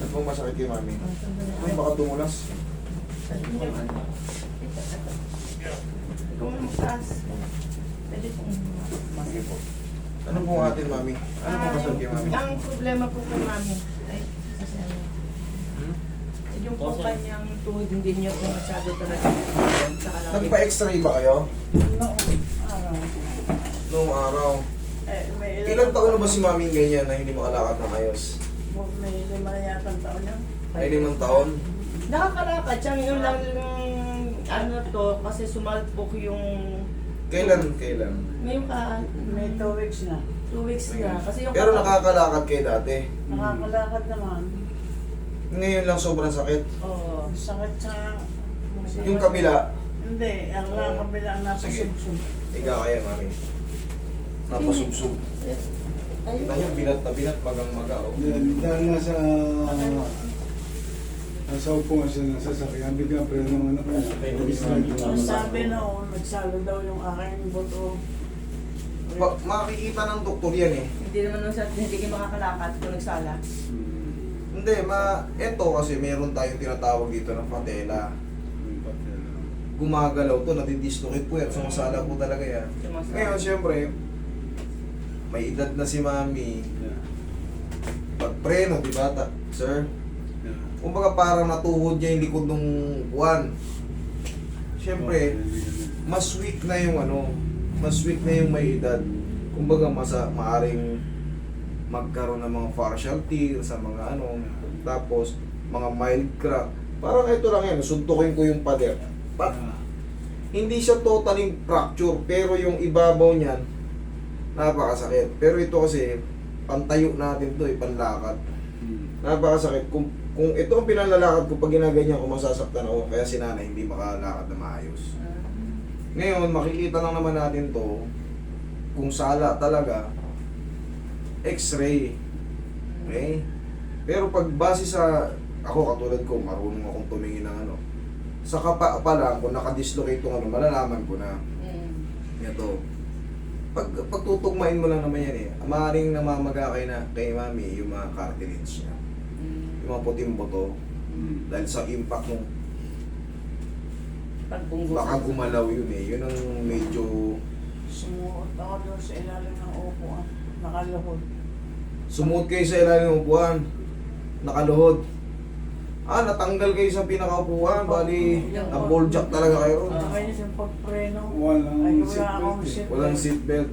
Saan pong masakit kay mami? Ay, baka tumulas. Kung magtaas, pwede pong Sige po. Ano pong atin, mami? Ano pong masakit kay mami? Ang problema po kay mami, ay, kasi ano, yung po kanyang tuhod, hindi niya po masyado talaga. Saka lang, Nagpa-x-ray ba kayo? noong araw. Noong araw. May Ilang taon na ba si mami ganyan na hindi makalakad ng ayos? May 5 yatang taon na. Ay, 5 taon? Nakakalakad siya, yun lang yung ano to, kasi sumalpok yung... Kailan? Ngayon ka, May 2 weeks na. 2 weeks na. Kasi yung Pero nakakalakad kayo dati. Nakakalakad naman. Ngayon lang sobrang sakit. Oo. Sakit sa... Yung kabila, Hindi, ang kabila ang nasa Sige. subsub. higa kaya mami. Napasubsub. Ayun. Kita nyo, binat na binat, magang maga. Oh. Dahil nasa upuan siya ng sasakyan, biglang preno ng anak niya. Ang sabi noon, nagsalo daw yung aking buto. Makikita ng doktor yan eh. Hindi naman nung sa hindi kayo makakalakad kung nagsala. Hindi, eto kasi meron tayong tinatawag dito ng patela. Gumagalaw to, nadidislocate po yan. Sumasala po talaga yan. Sumasala. Ngayon, siyempre, may edad na si mami. Pagpreno, di ba, sir? Kumbaga parang natuhod niya yung likod ng buwan. Siyempre, mas weak na yung mas weak na yung may edad. Kumbaga maaring magkaroon ng mga partial tear sa mga tapos mga mild crack. Parang ito lang yan, suntukin ko yung pader. Hindi siya totally fracture, pero yung ibabaw niyan, napakasakit. Pero ito kasi, pantayo natin to panlakad. Napakasakit. Kung ito ang pinalalakad ko, pag ginaganyan ko, masasaktan ako. Kaya si nanay hindi makalakad na maayos. Ngayon, makikita lang naman natin to, kung sala talaga, x-ray. Okay? Pero pag base sa, ako katulad ko, marunong akong tumingin ng sa kapa pa lang, kung nakadislocate itong malalaman ko na, ito. Pag tutugmain mo lang naman yan maaaring namamaga kayo na kay mami yung mga cartilage niya. Yung mga puting buto. Dahil sa impact nung Pagbunggo. baka gumalaw yun yun ang medyo Sumuot ako doon sa ilalim ng upuan. Nakaluhod. sumuot kayo sa ilalim ng upuan, nakaluhod. Natanggal kayo sa pinakaupuan, bali na-ball jack talaga kayo. Saka yun yung pagpreno. Walang Ay, wala seatbelt akong eh. seatbelt. Walang seatbelt.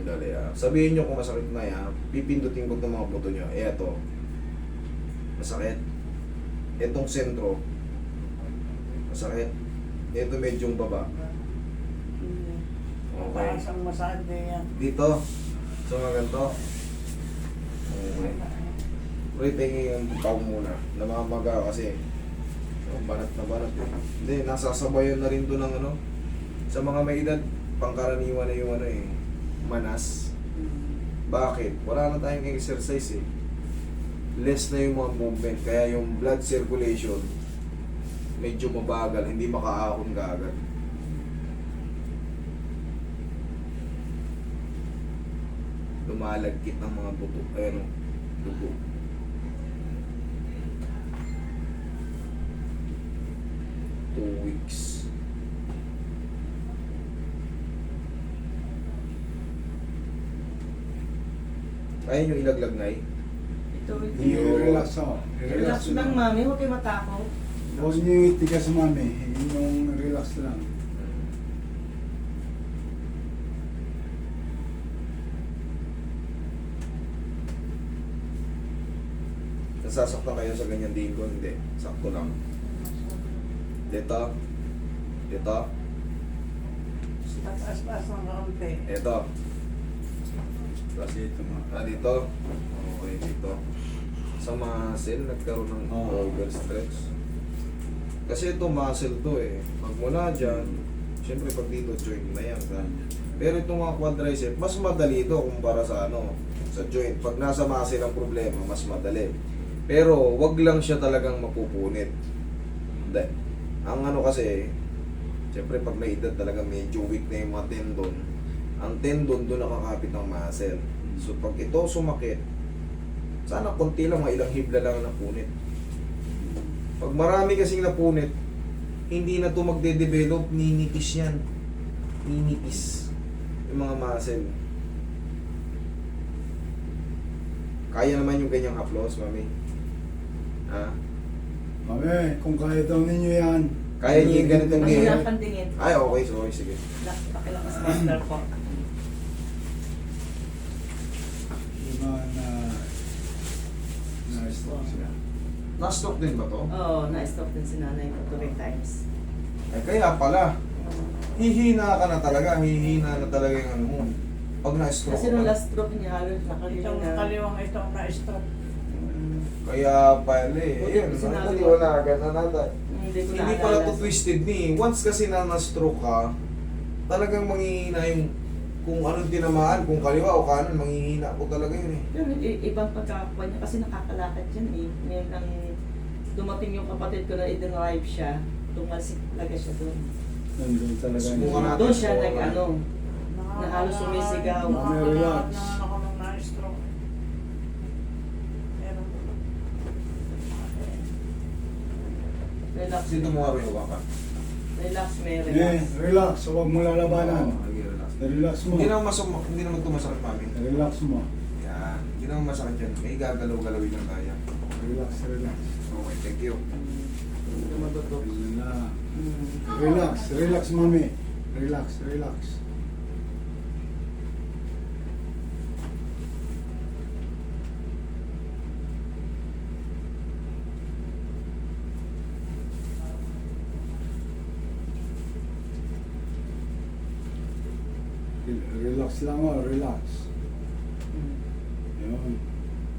Dali sabihin nyo kung masakit na pipindutin ko itong mga buto nyo. Eto. Masakit. Etong sentro. Masakit. Eto medyo baba. Okay. Mataas ang masakit din yan. Dito. So mga ganito. Okay. Ulit yung pao muna. Namamaga kasi. Banat na banat Hindi, nasasabayan na rin to ng sa mga may edad, pangkaraniwan na yung manas. Bakit? Wala na tayong exercise Less na yung mga movement, kaya yung blood circulation medyo mabagal, hindi makaahon kaagad. Lumalagkit ng mga buto, dugo. Two weeks. Kaya yung ilaglag na Ito, I-relax ako. Relax lang, mami. Huwag kayo matakot. Huwag niyo itigas mami, yung relax lang. Nasasaktan kayo sa ganyan din ko, hindi. Sakto lang. Dito. Dito. Taas-taas ng kaunti. Ito. Kasi ito mga. Dito. Okay, dito. Sa muscle, nagkaroon ng overstretch. Kasi ito muscle to Pag mula dyan, syempre pag dito joint na yan. Pero itong mga quadricep, mas madali ito kumpara sa sa joint. Pag nasa muscle ang problema, mas madali. Pero wag lang siya talagang mapupunit. Hindi. Ang kasi, syempre pag may edad talaga medyo weak na yung mga tendon. Ang tendon doon nakakapit ng muscle. So pag ito sumakit, Sana konti lang, mga ilang hibla lang ang napunit. Pag marami kasing napunit, hindi na to magde-develop, ninipis yan. Ninipis. Yung mga muscle. Kaya naman yung ganyang haplos, mami. Ha? Mami, kung kaya daw ninyo yan. Kaya niyo yung ganitong Ang ganyan? napandingin. Ay, okay, sorry, sige. Pakilakas master po. Diba na-stroke siya. Na-stroke din ba to? Oo, na-stop din si nanay ko 3 times. Ay, kaya pala. Hihina ka na talaga, hihina na talaga yung ano mo. Pag na-stroke Kasi nung ka. last stroke niya, halos nakalimutan Itong na. kaliwang itong na-stroke. Kaya pala eh. Buti Ayun, sinabi hindi ko. wala ka na. Hindi ko Hindi pala to twisted ni. Once kasi na-stroke ka, talagang manghihina yung kung anong tinamaan, kung kaliwa o kanan, manghihina po talaga yun eh. Pero ibang pagkakakuha niya kasi nakakalakad yan eh. Ngayon ang dumating yung kapatid ko na i-derive siya, tumalsik talaga siya doon. Nandun talaga Subukan natin. Doon siya Subukan. nag-ano, na halos sumisigaw. Relax. Nakakalakad naman ako nung na-stroke. Pero, relax. Dito mo nga rin ka. Relax, may Eh, relax. relax. Huwag mo lalabanan. Lagi relax. Relax mo. Hindi naman tumasakit mami. Relax mo. Yan. Hindi naman masakit yan. May gagalaw-galawin lang tayo. Relax, relax. Okay, thank you. Hindi matutok. Relax. Hmm. Relax, relax mami. Relax, relax. Relax lang mo, relax. Yun.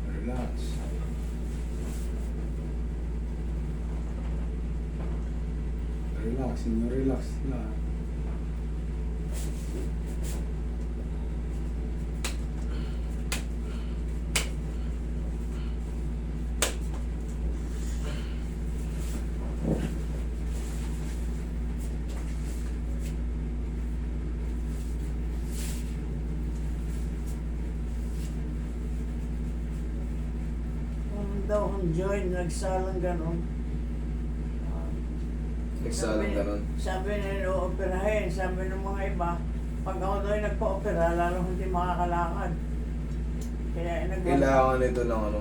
Relax. Relax, inyo relax lang. kung daw ang join, nagsalang ganon. Nagsalang ganun. Sabi nila, operahin. Sabi ng mga iba, pag ako daw ay nagpa-opera, lalo hindi makakalakad. Kaya Kailangan nito ng ano,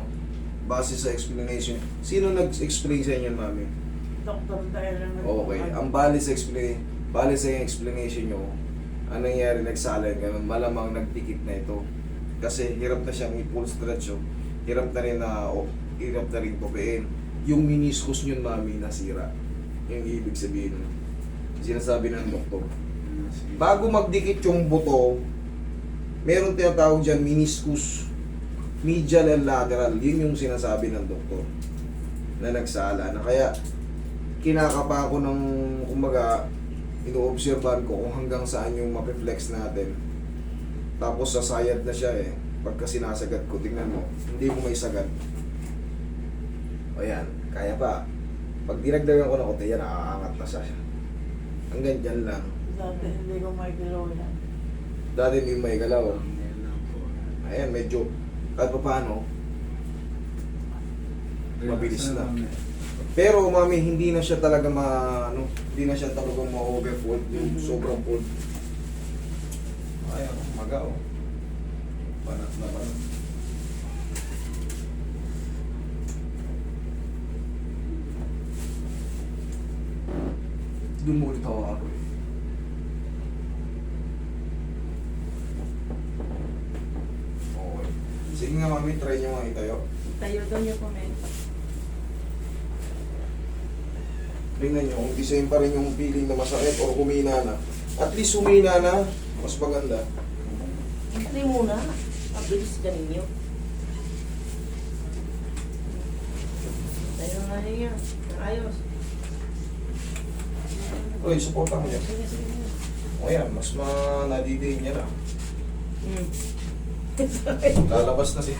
base sa explanation. Sino nag-explain sa inyo, mami? Doktor dahil lang Okay. Ang base sa explanation nyo, ang nangyari, nagsalan ganun, malamang nagdikit na ito. Kasi hirap na siyang i-pull stretch, oh. Hirap na rin tupiin. Yung meniscus nyo, mami, nasira. Yung ibig sabihin, sinasabi ng doktor. Bago magdikit yung buto, meron tinatawag dyan meniscus, medial and lateral. Yun yung sinasabi ng doktor na nagsala. Na kaya, kinakapa ko ng, kumbaga, ino-observan ko kung hanggang saan yung mapiflex natin. Tapos sasayad na siya eh. Pagka sinasagad ko, tingnan mo, hindi mo may sagad. O yan, kaya pa. Pag dinagdagan ko na konti, yan, nakakaangat na siya. Hanggang dyan lang. Dati hindi ko may kilo yan. Dati hindi may galaw. Ayan, medyo, kahit pa paano, mabilis na. Pero mami, hindi na siya talaga hindi na siya talagang ma-overfold, yung sobrang fold. Ayan, magaw. Panat na panat. Doon mo ulit ako eh. Okay. Sige nga mami, try nyo nga itayo. Tayo daw niyo po, men. Tingnan nyo, kung design pa rin yung feeling na masakit o humina na. At least humina na, mas maganda. Hindi muna. Mabilis ka ninyo. Tayo nga niya. Ayos. Uy, supportan mo yan. Sige, sige. O yan, mas nadidiin niya na. Hmm. Lalabas na si.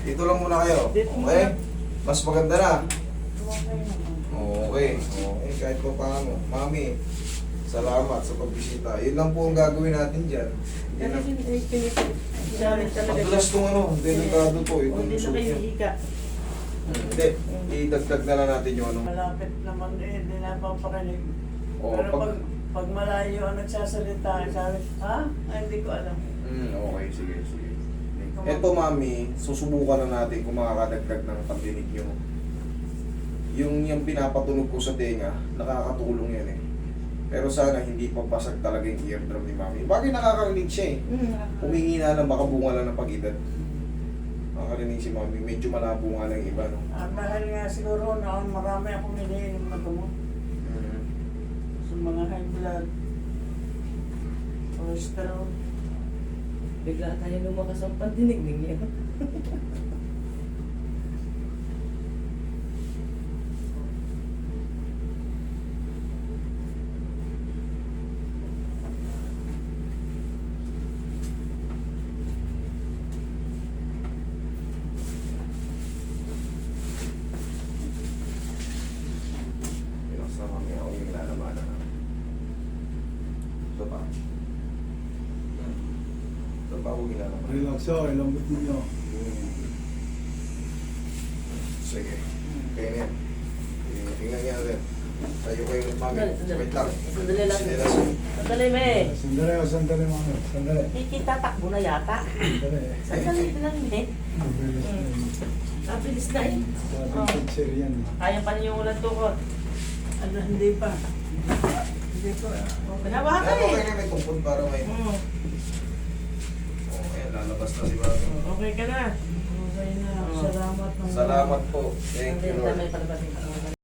Dito lang muna kayo. Okay? Mas maganda na. Okay naman. Okay. Okay, kahit pa paano. Mami, salamat sa pagbisita. Yun lang po ang gagawin natin dyan. Hindi na, Pero pinipit. Siya rin talaga. Madalas itong ano, delikado to. O, Itong hindi na suit kayo niya. higa. Hindi, idagdag na lang natin yung ano. Malapit naman hindi na papakinig. O, Pero pag... pag malayo ang nagsasalita, sabi, ha? Ay, hindi ko alam. Okay, sige, sige. Hindi ko Ito mami, susubukan na natin kung makakadagdag ng pandinig nyo. Yung pinapatunog ko sa tenga, nakakatulong yan eh. Pero sana hindi papasag talaga yung eardrum ni mami. Bagay nakakarinig siya eh. Humingi na lang, baka bunga lang ng pag-edad. Nakakarinig si mami, medyo malabo nga lang yung iba, no? Dahil nga siguro noon marami akong iniinom na gamot sa mga high blood, cholesterol. Bigla tayo lumakas ang pandinig ninyo. Pinas na mami ako yung lalamanan na. Ito pa. Ito pa ako ginalaman. Relax ako, ilambot mo nyo. Sige. Kaya na yan. Tingnan niya natin. Tayo kayo ng mami. Wait lang. Sandali lang. Sinelas yun. Sandali, me. Sandali mga. Sandali. Ikitatakbo na yata. Sandali. Sandali lang, me. Mabilis na yun. Bilis na eh. Dating picture yan. Kaya pa niyo ulan tukot. Ano, hindi pa. Hindi ko. Pinawa ka Kaya eh. okay na may tungkol para may... Mm. Okay, lalabas na si mami. Okay ka na. Okay na. Oo. Salamat. Salamat po. Thank you, Lord. May palabasin ka.